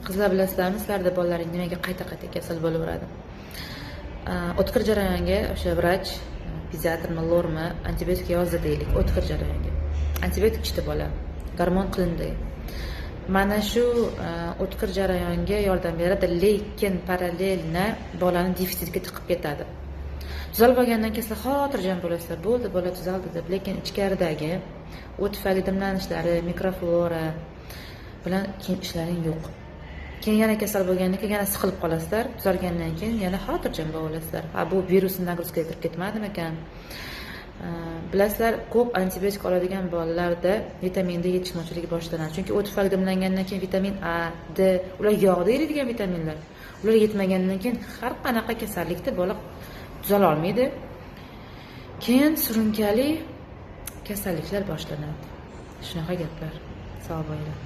Qizlar bilasizlarmi, sizlarda bolalaring nimaga qayta kasal bo'laveradi? O'tkir jarayonga o'sha vrach, pediatrmi, lormi antibiotik yozdi deylik, o'tkir jarayonga. Antibiotik ichdi bola, gormon qilindi. Mana shu o'tkir jarayonga yordam beradi, lekin parallelna bolani defitsitga tiqib ketadi. Tuzalib olgandan keyin sizlar xotirjam bo'lasizlar, bo'ldi, bola tuzaldi deb, lekin ichkaridagi o't tufayli dimlanishlari, mikroflora bilan keyin ishlaring yo'q. Keyin yana kasal bo'lgandan keyin yana siqilib qolasizlar, tuzalgandan keyin yana xotirjam bo'lasizlar. Bu virusni nagruzkaga kirib ketmadimi ekan? Bilasizlar, ko'p antibiotik oladigan bolalarda vitamin D yetishmovchiligi boshlanadi. Chunki o't tufayli dimlangandan keyin vitamin A, D, ular yog'da eriydigan vitaminlar. Ular yetmagandan keyin har qanaqa kasallikda bola tuzala olmaydi. Keyin surunkali kasalliklar boshlanadi. Shunaqa gaplar. Sog' bo'linglar.